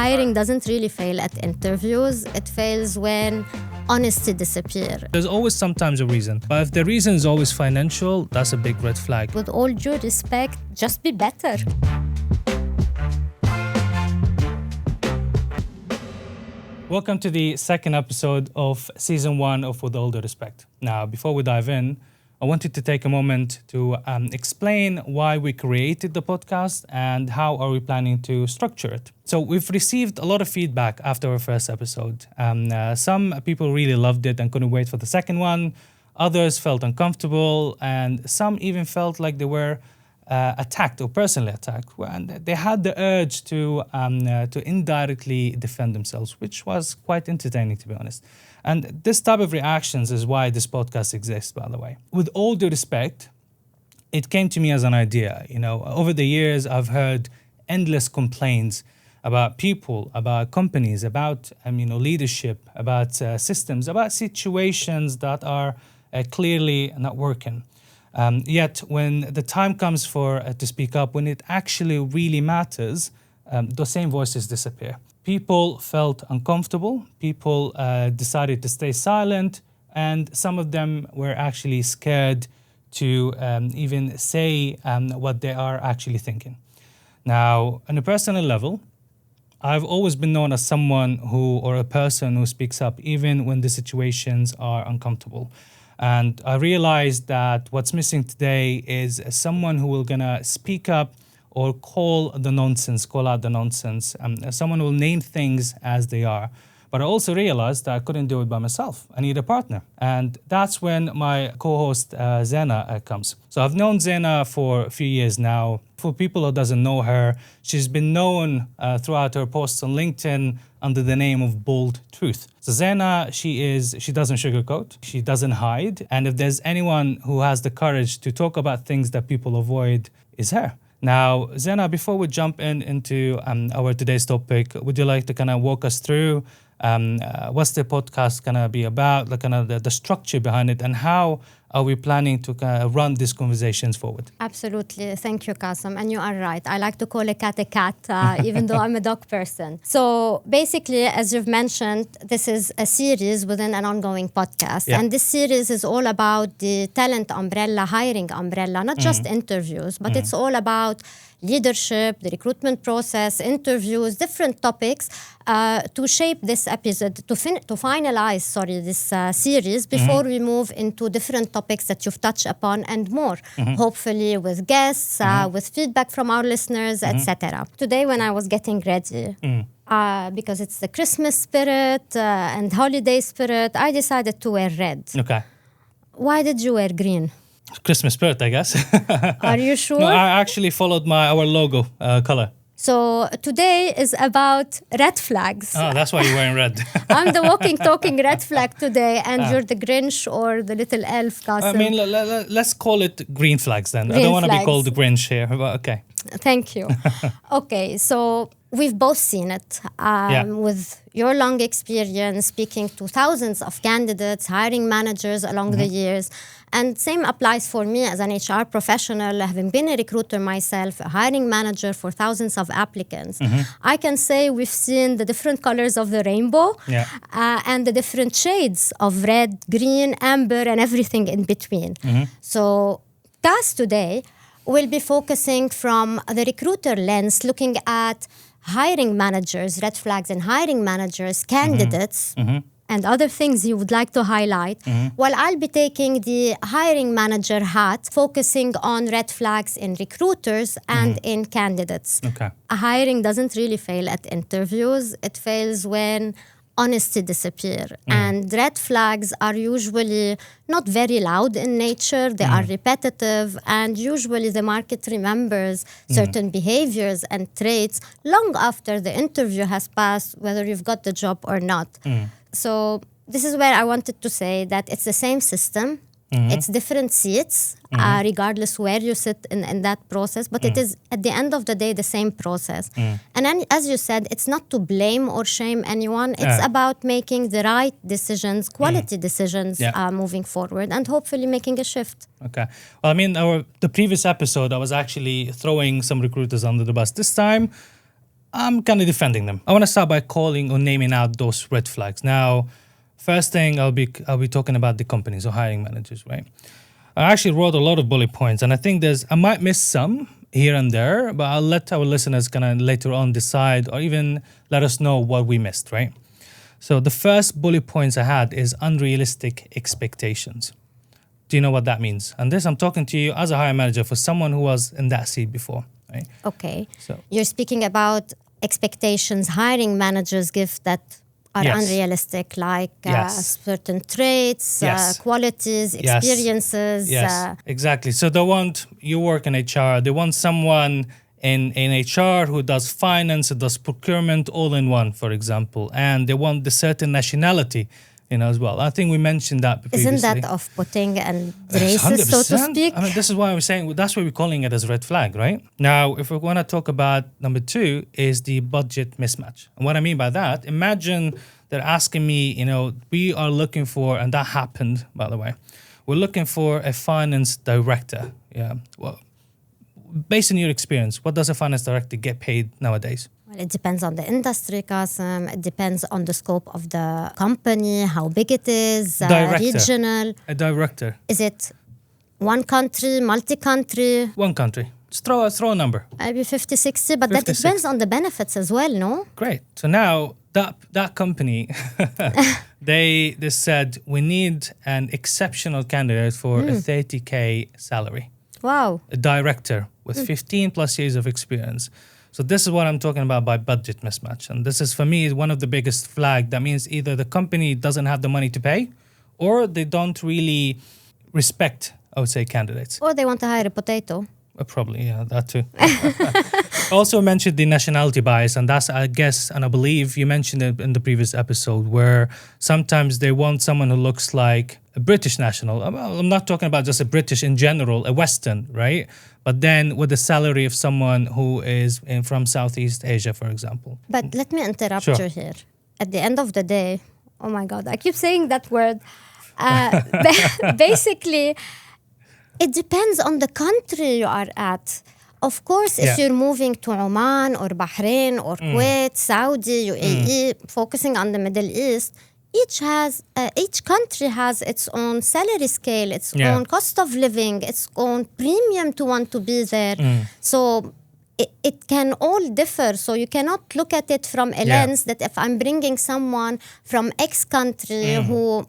hiring doesn't really fail at interviews. It fails when honesty disappears. There's always sometimes a reason, but if the reason is always financial, that's a big red flag. With all due respect, just be better. Welcome to the second episode of Season 1 of With All Due Respect. Now, before we dive in, I wanted to take a moment to explain why we created the podcast and how are we planning to structure it. So we've received a lot of feedback after our first episode. Some people really loved it and couldn't wait for the second one. Others felt uncomfortable, and some even felt like they were attacked or personally attacked. And they had the urge to indirectly defend themselves, which was quite entertaining, to be honest. And this type of reactions is why this podcast exists, by the way. With all due respect, it came to me as an idea. You know, over the years, I've heard endless complaints about people, about companies, about leadership, about systems, about situations that are clearly not working. Yet, when the time comes for to speak up, when it actually really matters, the same voices disappear. People felt uncomfortable, people decided to stay silent, and some of them were actually scared to even say what they are actually thinking. Now, on a personal level, I've always been known as someone or a person who speaks up even when the situations are uncomfortable. And I realized that what's missing today is someone who will gonna speak up or call out the nonsense. Someone will name things as they are. But I also realized that I couldn't do it by myself. I need a partner. And that's when my co-host Zena comes. So I've known Zena for a few years now. For people who doesn't know her, she's been known throughout her posts on LinkedIn under the name of Bold Truth. So Zena, she doesn't sugarcoat, she doesn't hide. And if there's anyone who has the courage to talk about things that people avoid, is her. Now, Zena, before we jump into our today's topic, would you like to kind of walk us through what's the podcast going to be about, like kind of the structure behind it, and how are we planning to run these conversations forward? Absolutely. Thank you, Kassem. And you are right. I like to call a cat, even though I'm a dog person. So basically, as you've mentioned, this is a series within an ongoing podcast. Yeah. And this series is all about the talent umbrella, hiring umbrella, not just interviews, but it's all about leadership, the recruitment process, interviews, different topics to shape this episode, to finalize this series before we move into different topics that you've touched upon and more, hopefully with guests, with feedback from our listeners, etc. Today when I was getting ready, because it's the Christmas spirit and holiday spirit, I decided to wear red. Okay. Why did you wear green? Christmas spirit, I guess. Are you sure? No, I actually followed our logo color. So today is about red flags. Oh, that's why you're wearing red. I'm the walking, talking red flag today, and you're the Grinch or the little elf, Kassem. I mean, let's call it green flags then. I don't want to be called the Grinch here, but okay. Thank you. Okay, so we've both seen it with your long experience speaking to thousands of candidates, hiring managers along the years. And same applies for me as an HR professional, having been a recruiter myself, a hiring manager for thousands of applicants. I can say we've seen the different colors of the rainbow and the different shades of red, green, amber, and everything in between. So Kass today will be focusing from the recruiter lens, looking at hiring managers, red flags in hiring managers, candidates, and other things you would like to highlight, while I'll be taking the hiring manager hat, focusing on red flags in recruiters and in candidates. Okay. Hiring doesn't really fail at interviews. It fails when honesty disappears. And red flags are usually not very loud in nature. They are repetitive, and usually the market remembers certain behaviors and traits long after the interview has passed, whether you've got the job or not. So this is where I wanted to say that it's the same system. It's different seats, regardless where you sit in that process. But it is, at the end of the day, the same process. And then, as you said, it's not to blame or shame anyone. It's about making the right decisions, quality decisions moving forward, and hopefully making a shift. Okay. Well, I mean, the previous episode, I was actually throwing some recruiters under the bus. This time, I'm kind of defending them. I want to start by calling or naming out those red flags. Now, first thing I'll be talking about the companies or hiring managers, right? I actually wrote a lot of bullet points, and I think I might miss some here and there, but I'll let our listeners kind of later on decide or even let us know what we missed, right? So the first bullet points I had is unrealistic expectations. Do you know what that means? And this I'm talking to you as a hiring manager for someone who was in that seat before, right? Okay. So you're speaking about expectations hiring managers give that are unrealistic, like certain traits, qualities, experiences. Yes, exactly. So you work in HR, they want someone in HR who does finance, who does procurement all in one, for example. And they want the certain nationality, as well. I think we mentioned that previously. Isn't that off-putting and racist, so to speak? I mean, this is why I'm saying, that's why we're calling it as a red flag, right? Now, if we want to talk about number 2 is the budget mismatch. And what I mean by that, imagine they're asking me, we are looking for, and that happened, by the way, we're looking for a finance director. Yeah. Well, based on your experience, what does a finance director get paid nowadays? Well, it depends on the industry, Qasim. It depends on the scope of the company, how big it is, regional. A director. Is it one country, multi-country? One country. Just throw a number. Maybe 50, 60, but that depends on the benefits as well, no? Great. So now that company, they said, we need an exceptional candidate for a 30K salary. Wow. A director with 15 plus years of experience. So this is what I'm talking about by budget mismatch. And this is, for me, one of the biggest flag. That means either the company doesn't have the money to pay or they don't really respect, I would say, candidates. Or they want to hire a potato. Probably, yeah, that too. Also mentioned the nationality bias, and that's, I guess, and I believe you mentioned it in the previous episode, where sometimes they want someone who looks like a British national. I'm not talking about just a British in general, a Western, right? But then with the salary of someone who is from Southeast Asia, for example. But let me interrupt you here. At the end of the day, oh my God, I keep saying that word. Basically, it depends on the country you are at. Of course, if you're moving to Oman or Bahrain or Kuwait, Saudi, UAE, focusing on the Middle East, each country has its own salary scale, its own cost of living, its own premium to want to be there. So it can all differ. So you cannot look at it from a lens that if I'm bringing someone from X country who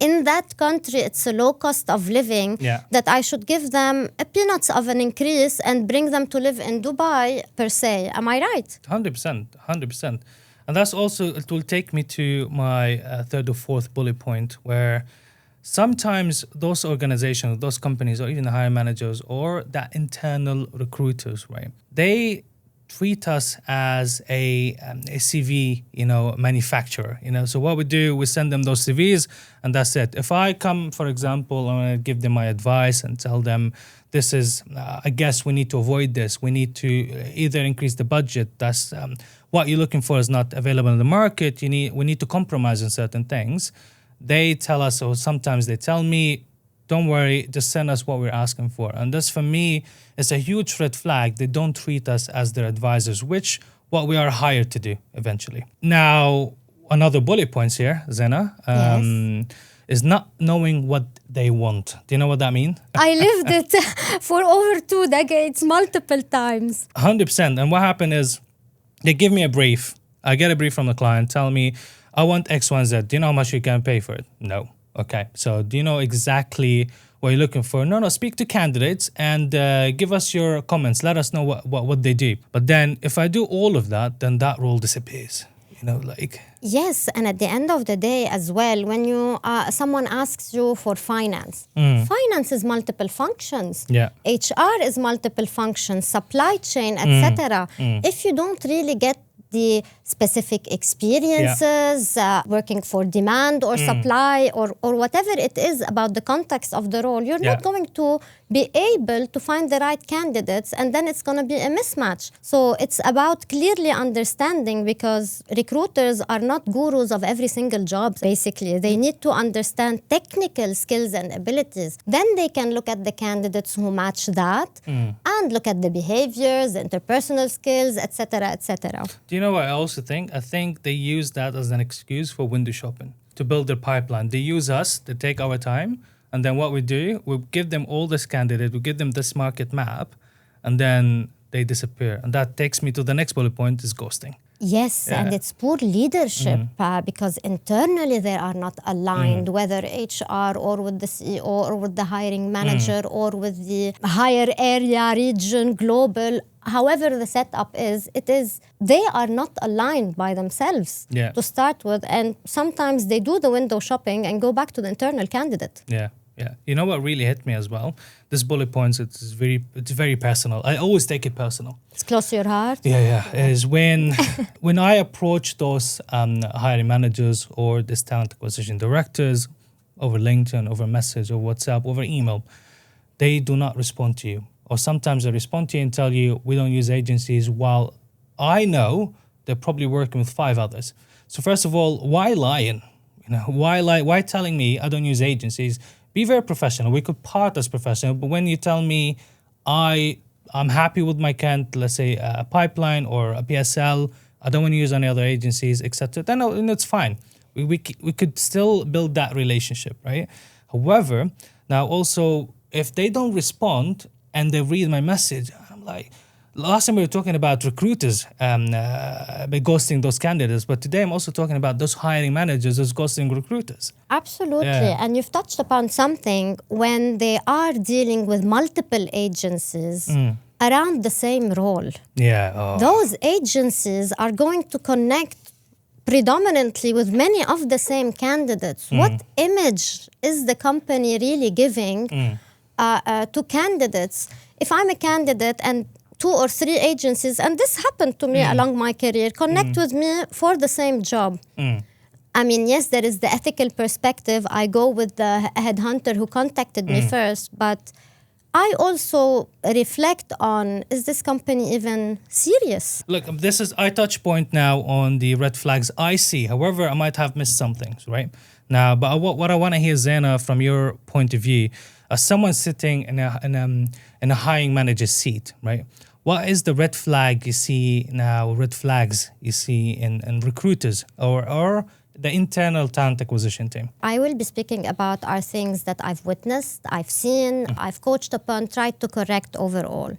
in that country it's a low cost of living, that I should give them a peanuts of an increase and bring them to live in Dubai per se. Am I right? 100%. And that's also, it will take me to my third or fourth bullet point, where sometimes those organizations, those companies, or even the hiring managers or that internal recruiters, right? They treat us as a CV, manufacturer. So what we do, we send them those CVs, and that's it. If I come, for example, I'm going to give them my advice and tell them, this is, I guess we need to avoid this. We need to either increase the budget. That's what you're looking for is not available in the market. We need to compromise on certain things. They tell us, or sometimes they tell me, don't worry, just send us what we're asking for. And this, for me, is a huge red flag. They don't treat us as their advisors, which what we are hired to do eventually. Now, another bullet points here, Zena, is not knowing what they want. Do you know what that means? I lived it for over 2 decades, multiple times. 100%. And what happened is they give me a brief. I get a brief from the client, tell me, I want X, Y, Z. Do you know how much you can pay for it? No. Okay. So do you know exactly what you're looking for? No, speak to candidates and give us your comments. Let us know what they do. But then if I do all of that, then that role disappears. Yes, and at the end of the day as well, when someone asks you for finance, finance is multiple functions. HR is multiple functions, supply chain, etc. If you don't really get the specific experiences, working for demand or supply or whatever it is about the context of the role, you're not going to be able to find the right candidates, and then it's going to be a mismatch. So it's about clearly understanding, because recruiters are not gurus of every single job, basically. They need to understand technical skills and abilities. Then they can look at the candidates who match that and understand, look at the behaviors, the interpersonal skills, etc., etc. Do you know what I also think? I think they use that as an excuse for window shopping to build their pipeline. They use us to take our time, and then what we do, we give them all this candidate, we give them this market map, and then they disappear. And that takes me to the next bullet point, is ghosting. Yes, and it's poor leadership because internally they are not aligned, whether HR or with the CEO or with the hiring manager or with the higher area, region, global. However the setup is, they are not aligned by themselves to start with. And sometimes they do the window shopping and go back to the internal candidate. Yeah. You know what really hit me as well? This bullet points, it's very personal. I always take it personal. It's close to your heart. Yeah. Is when I approach those hiring managers or this talent acquisition directors over LinkedIn, over message, or WhatsApp, over email, they do not respond to you. Or sometimes they respond to you and tell you, we don't use agencies, while I know they're probably working with 5 others. So first of all, why lying? Why lie? Why telling me I don't use agencies? Be very professional. We could part as professional, but when you tell me I'm happy with my let's say a pipeline or a PSL, I don't want to use any other agencies, etc., then it's fine. We could still build that relationship, right? However, now also, if they don't respond and they read my message, I'm like, last time we were talking about recruiters ghosting those candidates, but today I'm also talking about those hiring managers who's ghosting recruiters. Absolutely. And you've touched upon something when they are dealing with multiple agencies around the same role. Those agencies are going to connect predominantly with many of the same candidates. What image is the company really giving to candidates? If I'm a candidate and 2 or 3 agencies, and this happened to me along my career, connect with me for the same job. I mean, yes, there is the ethical perspective. I go with the headhunter who contacted me first, but I also reflect on, is this company even serious? Look, I touch point now on the red flags I see. However, I might have missed some things, right? Now, but what I want to hear, Zena, from your point of view, as someone sitting in a hiring manager's seat, right? What is the red flag you see now, red flags you see in recruiters or the internal talent acquisition team? I will be speaking about our things that I've witnessed, I've seen, I've coached upon, tried to correct overall.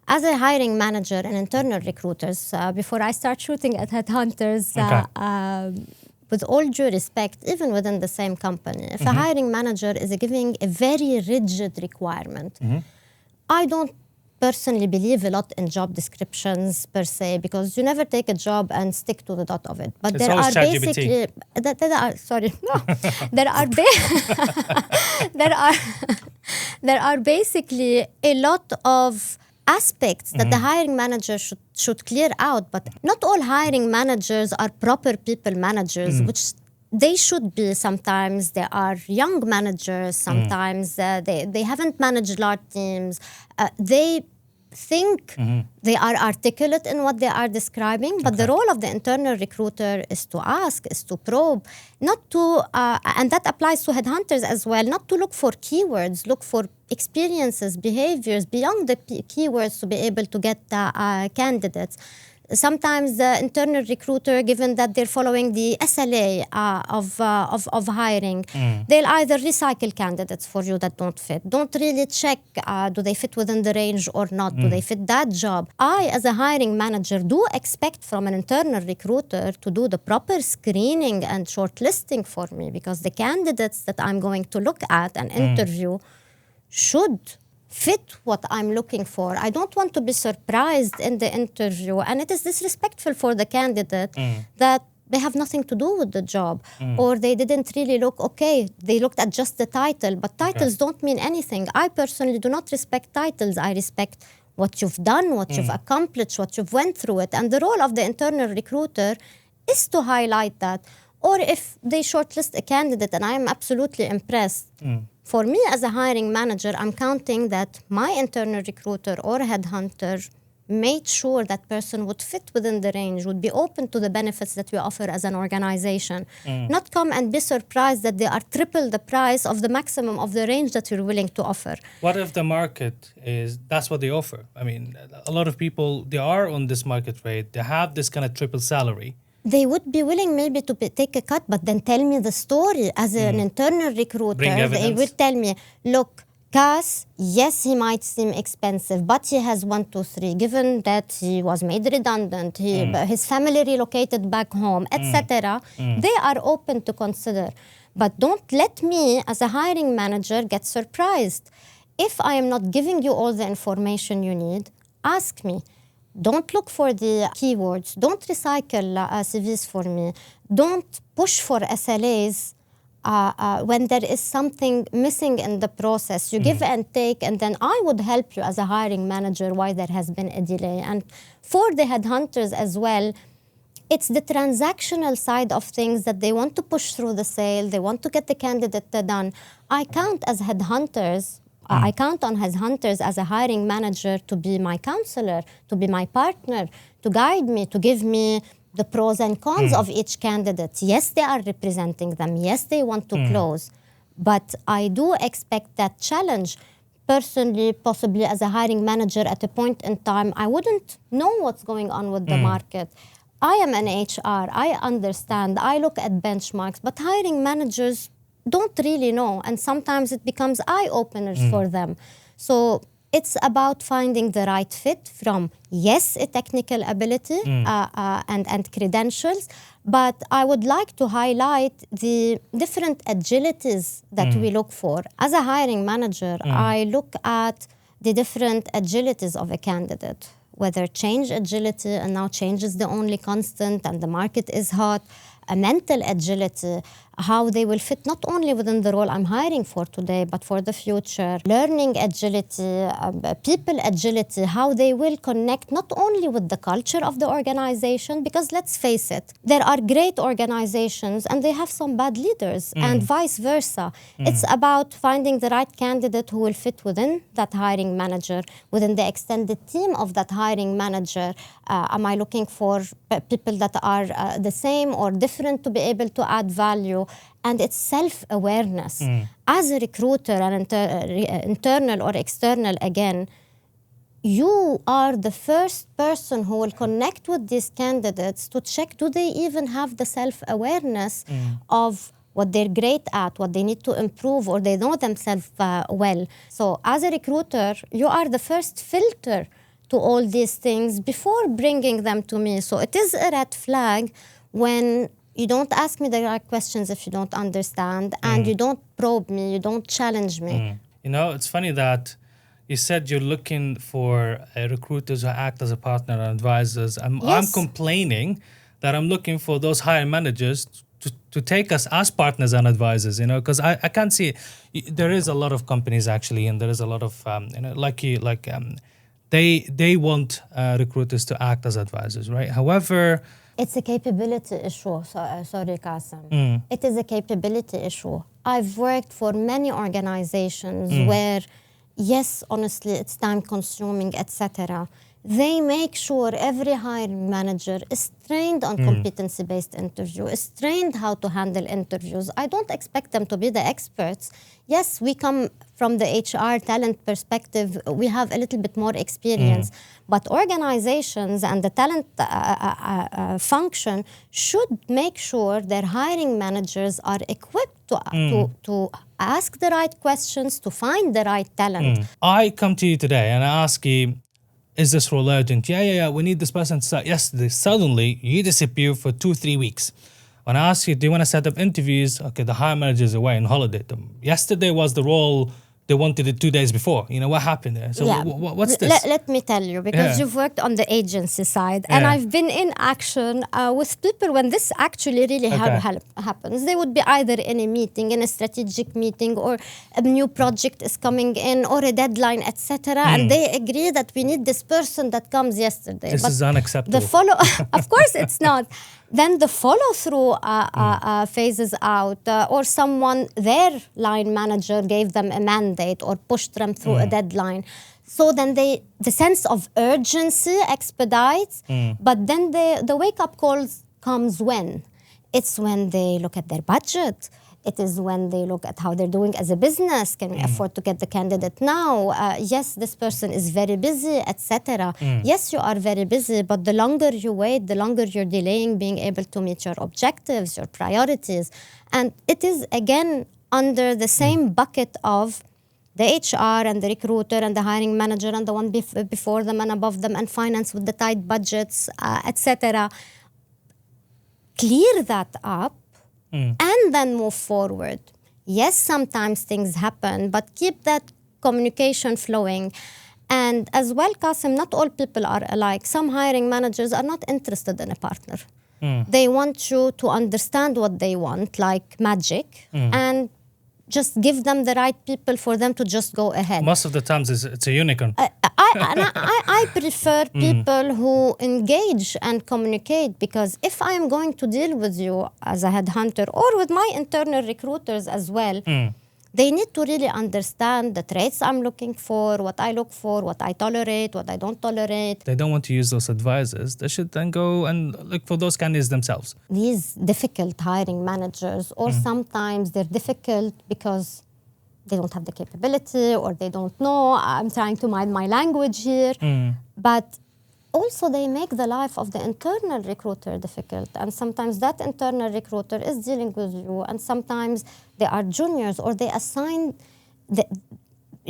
As a hiring manager and internal recruiters, before I start shooting at headhunters, with all due respect, even within the same company, if a hiring manager is giving a very rigid requirement, I don't personally believe a lot in job descriptions per se, because you never take a job and stick to the dot of it. But there are basically there are basically a lot of aspects that the hiring manager should clear out. But not all hiring managers are proper people managers, which they should be. Sometimes they are young managers, sometimes they haven't managed large teams. They think they are articulate in what they are describing, but the role of the internal recruiter is to ask, is to probe, not to, and that applies to headhunters as well, not to look for keywords, look for experiences, behaviors beyond the keywords to be able to get candidates. Sometimes the internal recruiter, given that they're following the SLA of hiring, they'll either recycle candidates for you that don't fit, don't really check, do they fit within the range or not, do they fit that job. I, as a hiring manager, do expect from an internal recruiter to do the proper screening and shortlisting for me, because the candidates that I'm going to look at and interview should fit what I'm looking for. I don't want to be surprised in the interview, and it is disrespectful for the candidate that they have nothing to do with the job, or they didn't really look okay. They looked at just the title, but titles don't mean anything. I personally do not respect titles. I respect what you've done, what you've accomplished, what you've went through it, and the role of the internal recruiter is to highlight that. Or if they shortlist a candidate and I am absolutely impressed, for me as a hiring manager, I'm counting that my internal recruiter or headhunter made sure that person would fit within the range, would be open to the benefits that we offer as an organization. Not come and be surprised that they are triple the price of the maximum of the range that you're willing to offer. What if the market is, that's what they offer? I mean, a lot of people, they are on this market rate, they have this kind of triple salary. They would be willing maybe to take a cut, but then tell me the story as an internal recruiter. Bring evidence. They will tell me, look, Kass, yes, he might seem expensive, but he has 1, 2, 3. Given that he was made redundant, his family relocated back home, etc., they are open to consider. But don't let me, as a hiring manager, get surprised. If I am not giving you all the information you need, ask me. Don't look for the keywords. Don't recycle CVs for me. Don't push for SLAs when there is something missing in the process. You give and take, and then I would help you as a hiring manager why there has been a delay. And for the headhunters as well, it's the transactional side of things that they want to push through the sale. They want to get the candidate done. I count on headhunters as a hiring manager to be my counselor, to be my partner, to guide me, to give me the pros and cons of each candidate. Yes, they are representing them. Yes, they want to close. But I do expect that challenge. Personally, possibly as a hiring manager at a point in time, I wouldn't know what's going on with the market. I am an HR. I understand. I look at benchmarks. But hiring managers don't really know. And sometimes it becomes eye-openers for them. So it's about finding the right fit from, yes, a technical ability and credentials, but I would like to highlight the different agilities that we look for. As a hiring manager, I look at the different agilities of a candidate, whether change agility, and now change is the only constant and the market is hot, a mental agility, how they will fit not only within the role I'm hiring for today, but for the future. Learning agility, people agility, how they will connect not only with the culture of the organization, because let's face it, there are great organizations and they have some bad leaders and vice versa. It's about finding the right candidate who will fit within that hiring manager, within the extended team of that hiring manager. Am I looking for people that are the same or different to be able to add value? And it's self-awareness. As a recruiter, and internal or external again, you are the first person who will connect with these candidates to check, do they even have the self-awareness of what they're great at, what they need to improve, or they know themselves well. So as a recruiter, you are the first filter to all these things before bringing them to me. So it is a red flag when you don't ask me the right questions if you don't understand, and you don't probe me, you don't challenge me. You know, it's funny that you said you're looking for recruiters who act as a partner and advisors. I'm complaining that I'm looking for those hiring managers to take us as partners and advisors, you know, because I can't see it. There is a lot of companies actually, and there is a lot of, they want recruiters to act as advisors, right? However, it's a capability issue. Sorry, Qasim. It is a capability issue. I've worked for many organizations where, yes, honestly, it's time-consuming, etc. They make sure every hiring manager is trained on competency-based interview, is trained how to handle interviews. I don't expect them to be the experts. Yes, we come from the HR talent perspective, we have a little bit more experience. But organizations and the talent function should make sure their hiring managers are equipped to ask the right questions, to find the right talent. I come to you today and I ask you, is this role urgent? Yeah, we need this person to start yesterday. Suddenly, you disappear for 2-3 weeks. When I ask you, do you want to set up interviews? Okay, the hiring manager is away on holiday. Yesterday was the role they wanted it 2 days before. You know, what happened there? So what's this? Let me tell you, because you've worked on the agency side, and I've been in action with people when this actually really happens. They would be either in a meeting, in a strategic meeting, or a new project is coming in, or a deadline, etc. And they agree that we need this person that comes yesterday. This is unacceptable. Of course it's not. Then the follow-through phases out, or their line manager gave them a mandate or pushed them through a deadline. So then the sense of urgency expedites, but then the wake-up calls comes when? It's when they look at their budget. It is when they look at how they're doing as a business. Can we afford to get the candidate now? Yes, this person is very busy, etc. Yes, you are very busy, but the longer you wait, the longer you're delaying being able to meet your objectives, your priorities. And it is, again, under the same bucket of the HR and the recruiter and the hiring manager and the one before them and above them and finance with the tight budgets, etc. Clear that up. And then move forward. Yes, sometimes things happen, but keep that communication flowing. And as well, Qasim, not all people are alike. Some hiring managers are not interested in a partner. They want you to understand what they want, like magic, and just give them the right people for them to just go ahead. Most of the times it's a unicorn. I prefer people who engage and communicate, because if I am going to deal with you as a headhunter or with my internal recruiters as well, they need to really understand the traits I'm looking for, what I look for, what I tolerate, what I don't tolerate. They don't want to use those advisors. They should then go and look for those candidates themselves. These difficult hiring managers, or sometimes they're difficult because they don't have the capability or they don't know. I'm trying to mind my language here. But also they make the life of the internal recruiter difficult. And sometimes that internal recruiter is dealing with you. And sometimes they are juniors, or they assign the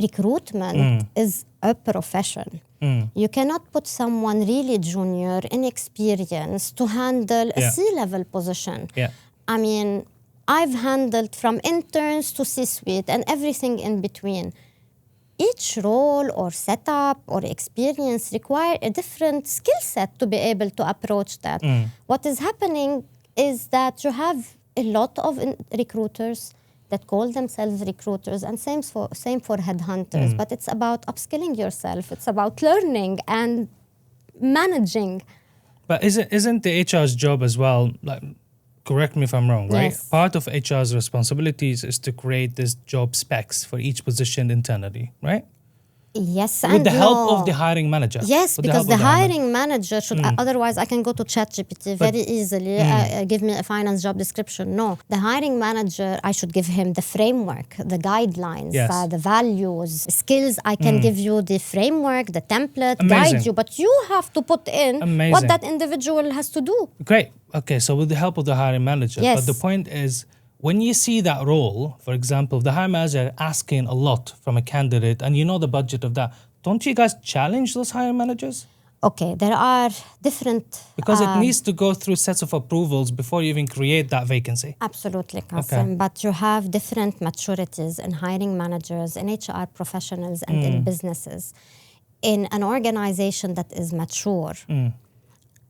recruitment is a profession. You cannot put someone really junior, inexperienced, to handle a C-level position. I mean, I've handled from interns to C-suite and everything in between. Each role or setup or experience require a different skill set to be able to approach that. What is happening is that you have a lot of recruiters that call themselves recruiters, and same for headhunters. But it's about upskilling yourself. It's about learning and managing. But isn't the HR's job as well, like, correct me if I'm wrong, right? Yes. Part of HR's responsibilities is to create this job specs for each position internally, right? Yes, With and the help no. of the hiring manager. Yes, With because help the of hiring manager should, otherwise I can go to ChatGPT very easily, give me a finance job description. No, the hiring manager, I should give him the framework, the guidelines, Yes. The values, skills. I can give you the framework, the template, Amazing. guide you, but you have to put in Amazing. what that individual has to do. Great. Okay, so with the help of the hiring manager. Yes. But the point is, when you see that role, for example, the hiring manager asking a lot from a candidate and you know the budget of that, don't you guys challenge those hiring managers? Okay, there are different... Because it needs to go through sets of approvals before you even create that vacancy. Absolutely, Qasim. Okay. But you have different maturities in hiring managers, in HR professionals, and in businesses. In an organization that is mature,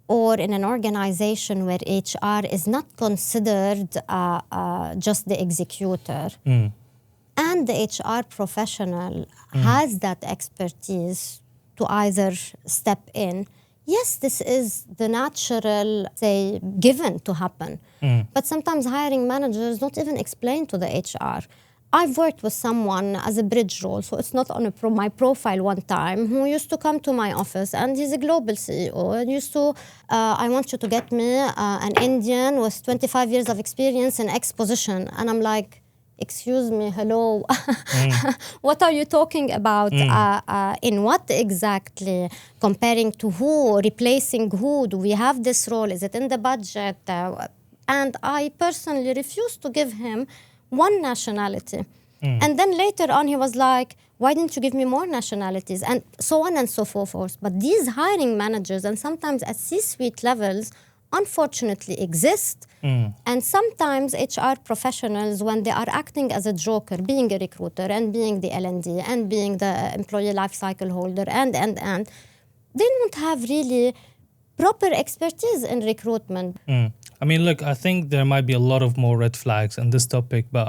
or in an organization where HR is not considered just the executor, and the HR professional has that expertise to either step in. Yes, this is the natural, say, given to happen. But sometimes hiring managers don't even explain to the HR. I've worked with someone as a bridge role, so it's not on my profile one time, who used to come to my office, and he's a global CEO, and used to, I want you to get me an Indian with 25 years of experience in X position. And I'm like, excuse me, hello, what are you talking about? In what exactly? Comparing to who? Replacing who? Do we have this role? Is it in the budget? And I personally refused to give him one nationality. And then later on, he was like, why didn't you give me more nationalities? And so on and so forth. But these hiring managers, and sometimes at C-suite levels, unfortunately exist. And sometimes HR professionals, when they are acting as a joker, being a recruiter and being the L&D and being the employee life cycle holder and, they don't have really proper expertise in recruitment. I mean, look, I think there might be a lot of more red flags on this topic, but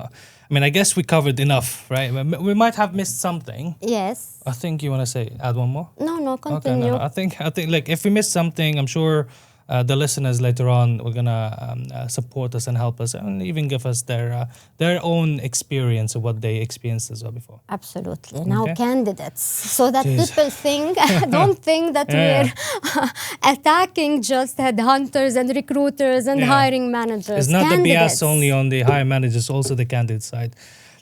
I mean, I guess we covered enough, right? We might have missed something. Yes. I think you want to add one more? No, Okay, continue. no. I think like if we missed something, I'm sure the listeners later on were gonna support us and help us, and even give us their own experience of what they experienced as well before. Absolutely. Now candidates, so that people don't think that we're attacking just headhunters and recruiters and hiring managers. It's not candidates. The BS only on the hiring managers, also the candidate side.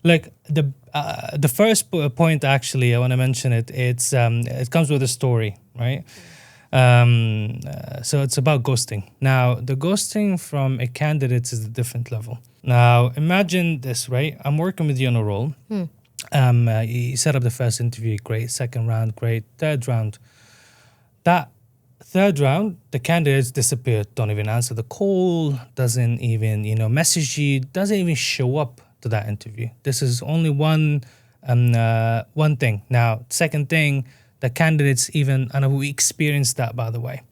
Like the first point, actually, I want to mention it. It comes with a story, right? So it's about ghosting. Now, the ghosting from a candidate is a different level. Now, imagine this, right? I'm working with you on a role. You set up the first interview, great. Second round, great. Third round. That third round, the candidates disappeared. Don't even answer the call. Doesn't even, message you. Doesn't even show up to that interview. This is only one thing. Now, second thing, the candidates even, and we experienced that, by the way.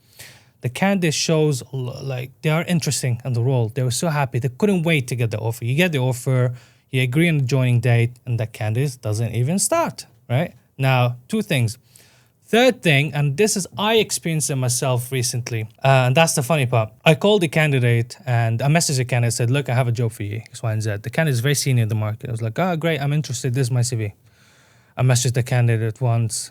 The candidate shows like they are interesting in the role. They were so happy. They couldn't wait to get the offer. You get the offer, you agree on the joining date, and the candidate doesn't even start, right? Now, two things. Third thing, and this is, I experienced it myself recently, and that's the funny part. I called the candidate and I messaged the candidate, said, look, I have a job for you, X, Y, and Z. The candidate is very senior in the market. I was like, great, I'm interested. This is my CV. I messaged the candidate once,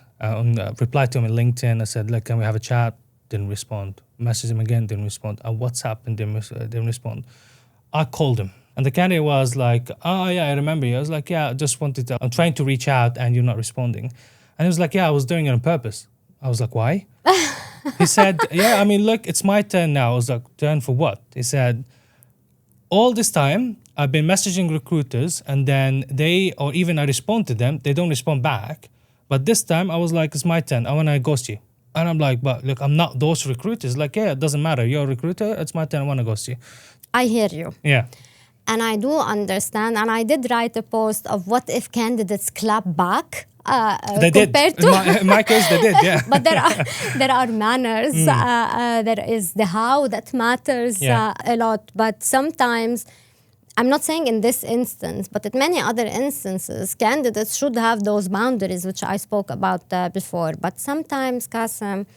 replied to him on LinkedIn. I said, look, can we have a chat? Didn't respond. Messaged him again, didn't respond. WhatsApp and didn't respond. I called him. And the candidate was like, yeah, I remember you. I was like, yeah, I just I'm trying to reach out and you're not responding. And he was like, yeah, I was doing it on purpose. I was like, why? He said, yeah, I mean, look, it's my turn now. I was like, turn for what? He said, all this time, I've been messaging recruiters and then or even I respond to them, they don't respond back. But this time I was like, it's my turn. I want to ghost you. And I'm like, but look, I'm not those recruiters. Like, yeah, it doesn't matter. You're a recruiter. It's my turn. I want to ghost you. I hear you. Yeah. And I do understand. And I did write a post of what if candidates clap back. They did. In my case, they did, yeah. But there are manners. There is the how that matters a lot. But sometimes, I'm not saying in this instance, but in many other instances, candidates should have those boundaries, which I spoke about before. But sometimes, Kassem,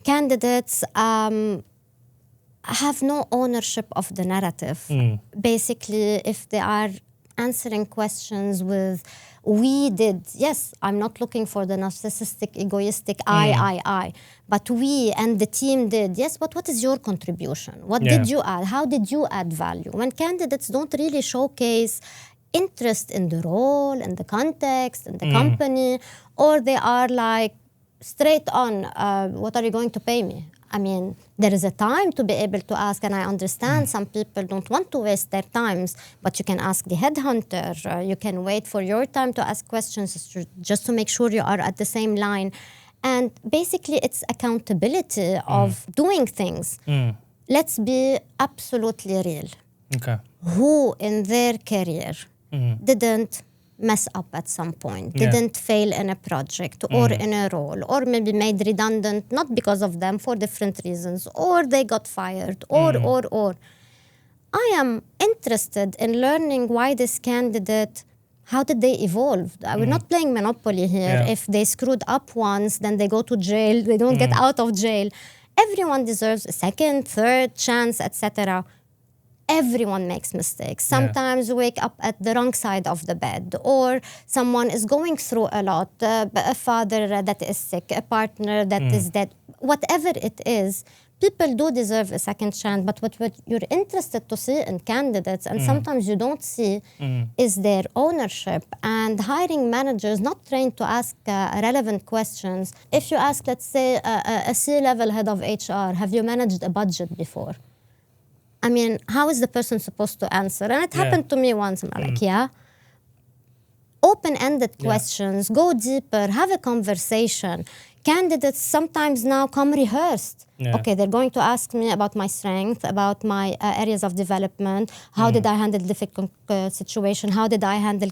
candidates have no ownership of the narrative. Basically, if they are answering questions with we did, yes, I'm not looking for the narcissistic, egoistic I, but we and the team did, yes, but what is your contribution? What did you add? How did you add value? When candidates don't really showcase interest in the role, in the context, in the company, or they are like straight on, what are you going to pay me? I mean, there is a time to be able to ask, and I understand some people don't want to waste their times, but you can ask the headhunter. You can wait for your time to ask questions just to make sure you are at the same line. And basically, it's accountability of doing things. Let's be absolutely real. Okay. Who in their career didn't mess up at some point, didn't fail in a project or in a role, or maybe made redundant, not because of them, for different reasons, or they got fired, or. I am interested in learning why this candidate, how did they evolve? We're not playing Monopoly here. If they screwed up once, then they go to jail, they don't get out of jail. Everyone deserves a second, third chance, etc. Everyone makes mistakes. Sometimes we wake up at the wrong side of the bed, or someone is going through a lot, a father that is sick, a partner that is dead. Whatever it is, people do deserve a second chance, but what you're interested to see in candidates, and sometimes you don't see, is their ownership. And hiring managers not trained to ask relevant questions. If you ask, let's say, a C-level head of HR, have you managed a budget before? I mean, how is the person supposed to answer? And it happened to me once. I'm like, open-ended questions, go deeper, have a conversation. Candidates sometimes now come rehearsed. Okay, they're going to ask me about my strength, about my areas of development. How did I handle difficult situation? How did I handle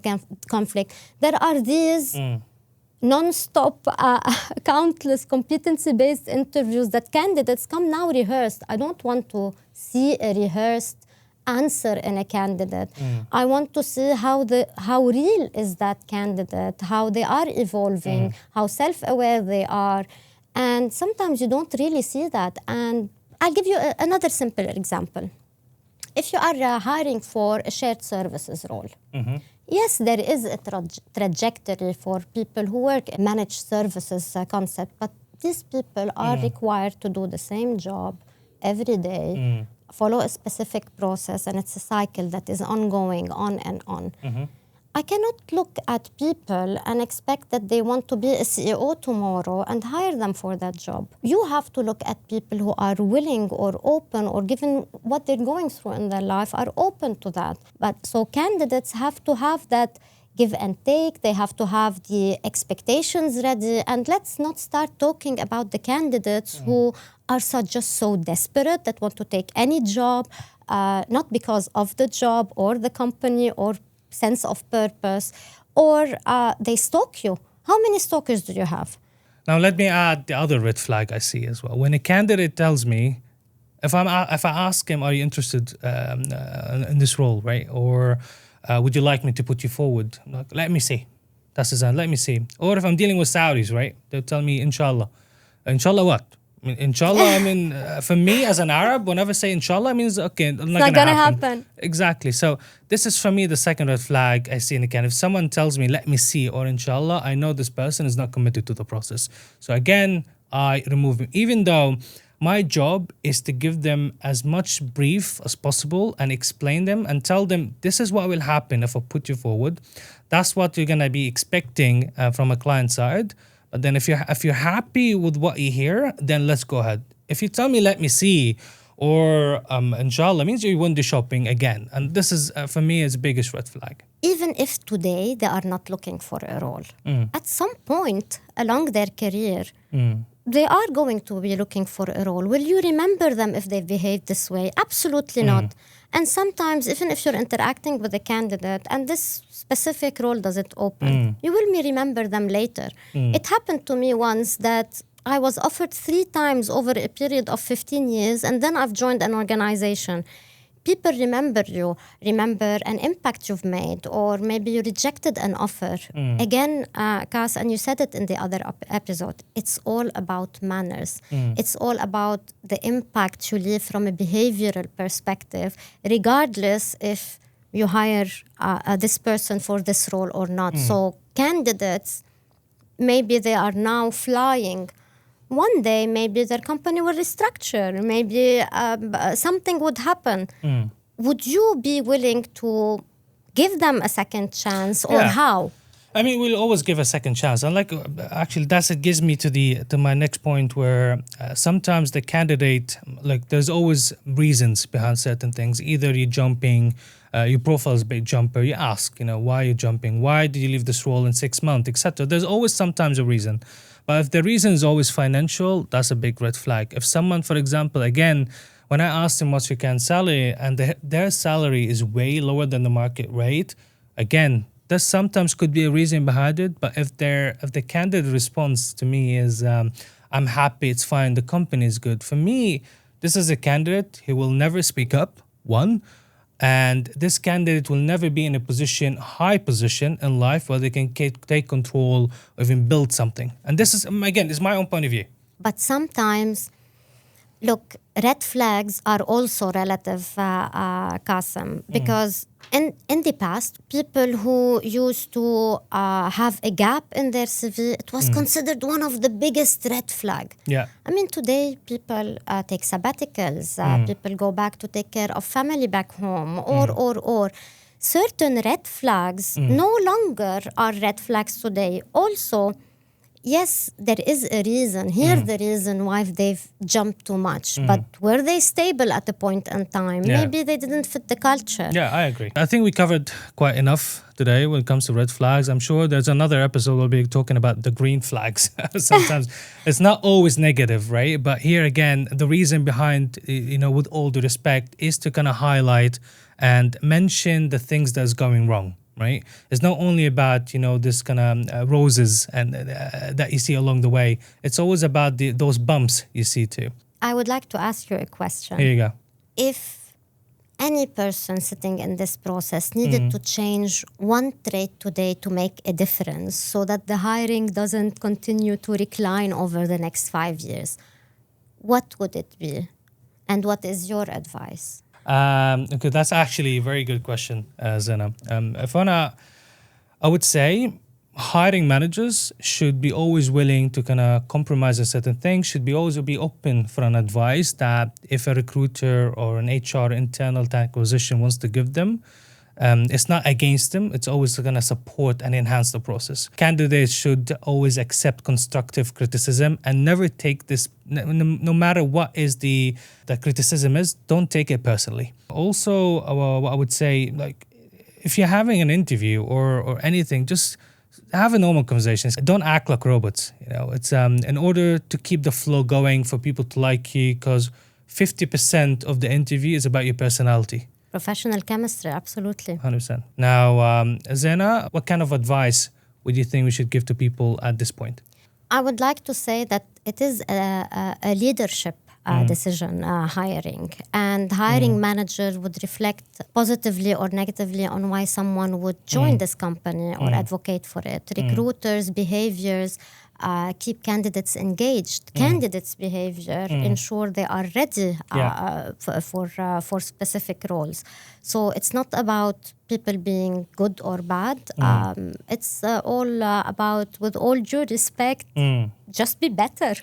conflict? There are these non-stop, countless competency-based interviews that candidates come now rehearsed. I don't want to see a rehearsed answer in a candidate. I want to see how real is that candidate, how they are evolving, how self-aware they are. And sometimes you don't really see that. And I'll give you another simple example. If you are hiring for a shared services role, yes, there is a trajectory for people who work in managed services concept, but these people are required to do the same job every day, follow a specific process, and it's a cycle that is ongoing, on and on. I cannot look at people and expect that they want to be a CEO tomorrow and hire them for that job. You have to look at people who are willing or open, or given what they're going through in their life, are open to that. But so candidates have to have that give and take. They have to have the expectations ready. And let's not start talking about the candidates who are just so desperate that want to take any job, not because of the job or the company or sense of purpose, or they stalk you. How many stalkers do you have? Now, let me add the other red flag I see as well. When a candidate tells me, if I ask him, are you interested in this role, right? Or would you like me to put you forward? I'm like, let me see. That's his answer, let me see. Or if I'm dealing with Saudis, right? They'll tell me, inshallah. Inshallah what? I mean, inshallah, for me as an Arab, whenever I say inshallah, it means, okay, it's not going to happen. Exactly. So this is, for me, the second red flag I see in the candidate. If someone tells me, let me see, or inshallah, I know this person is not committed to the process. So again, I remove him. Even though my job is to give them as much brief as possible and explain them and tell them, this is what will happen if I put you forward. That's what you're going to be expecting from a client side. But then if you're happy with what you hear, then let's go ahead. If you tell me, let me see, or inshallah, means you won't do shopping again. And this is, for me, is the biggest red flag. Even if today they are not looking for a role, at some point along their career, they are going to be looking for a role. Will you remember them if they behave this way? Absolutely not. And sometimes, even if you're interacting with a candidate and this specific role doesn't open, you will remember them later. It happened to me once that I was offered 3 times over a period of 15 years, and then I've joined an organization. People remember you, remember an impact you've made, or maybe you rejected an offer. Again, Kass, and you said it in the other episode, it's all about manners. It's all about the impact you leave from a behavioral perspective, regardless if you hire this person for this role or not. So candidates, maybe they are now flying. One day, maybe their company will restructure. Maybe something would happen. Would you be willing to give them a second chance, or how? I mean, we'll always give a second chance. And actually, it gives me to my next point, where sometimes the candidate, there's always reasons behind certain things. Either you're jumping, your profile is a big jumper. You ask, why are you jumping? Why did you leave this role in 6 months, etc. There's always sometimes a reason. But if the reason is always financial, that's a big red flag. If someone, for example, again, when I asked them what's your current salary, and their salary is way lower than the market rate, again, there sometimes could be a reason behind it. But if the candidate response to me is, I'm happy, it's fine, the company is good. For me, this is a candidate, he will never speak up, one. And this candidate will never be in a high position in life where they can take control or even build something. And this is, again, this is my own point of view. But sometimes, look, red flags are also relative, Qasim, because in the past, people who used to have a gap in their CV, it was considered one of the biggest red flag. Yeah. I mean, today, people take sabbaticals, people go back to take care of family back home, or. Certain red flags no longer are red flags today. Also, yes, there is a reason. Here's the reason why they've jumped too much. But were they stable at a point in time? Yeah. Maybe they didn't fit the culture. Yeah, I agree. I think we covered quite enough today when it comes to red flags. I'm sure there's another episode we'll be talking about the green flags. Sometimes it's not always negative, right? But here again, the reason behind, with all due respect, is to kind of highlight and mention the things that's going wrong. Right? It's not only about, this kind of roses and that you see along the way. It's always about those bumps you see too. I would like to ask you a question. Here you go. If any person sitting in this process needed to change one trait today to make a difference so that the hiring doesn't continue to recline over the next 5 years, what would it be? And what is your advice? Okay, that's actually a very good question, Zena. I would say hiring managers should be always willing to kind of compromise on certain things, should be always be open for an advice that if a recruiter or an HR internal talent acquisition wants to give them, it's not against them. It's always going to support and enhance the process. Candidates should always accept constructive criticism and never take this, no matter what is the criticism is, don't take it personally. Also, what I would say, like, if you're having an interview or anything, just have a normal conversation. Don't act like robots. You know, it's in order to keep the flow going for people to like you, because 50% of the interview is about your personality. Professional chemistry, absolutely. 100%. Now, Zena, what kind of advice would you think we should give to people at this point? I would like to say that it is a leadership decision, hiring. And hiring manager would reflect positively or negatively on why someone would join this company or advocate for it. Recruiters' behaviors keep candidates engaged. Candidates' behavior ensure they are ready for specific roles. So it's not about people being good or bad. It's all about, with all due respect, just be better.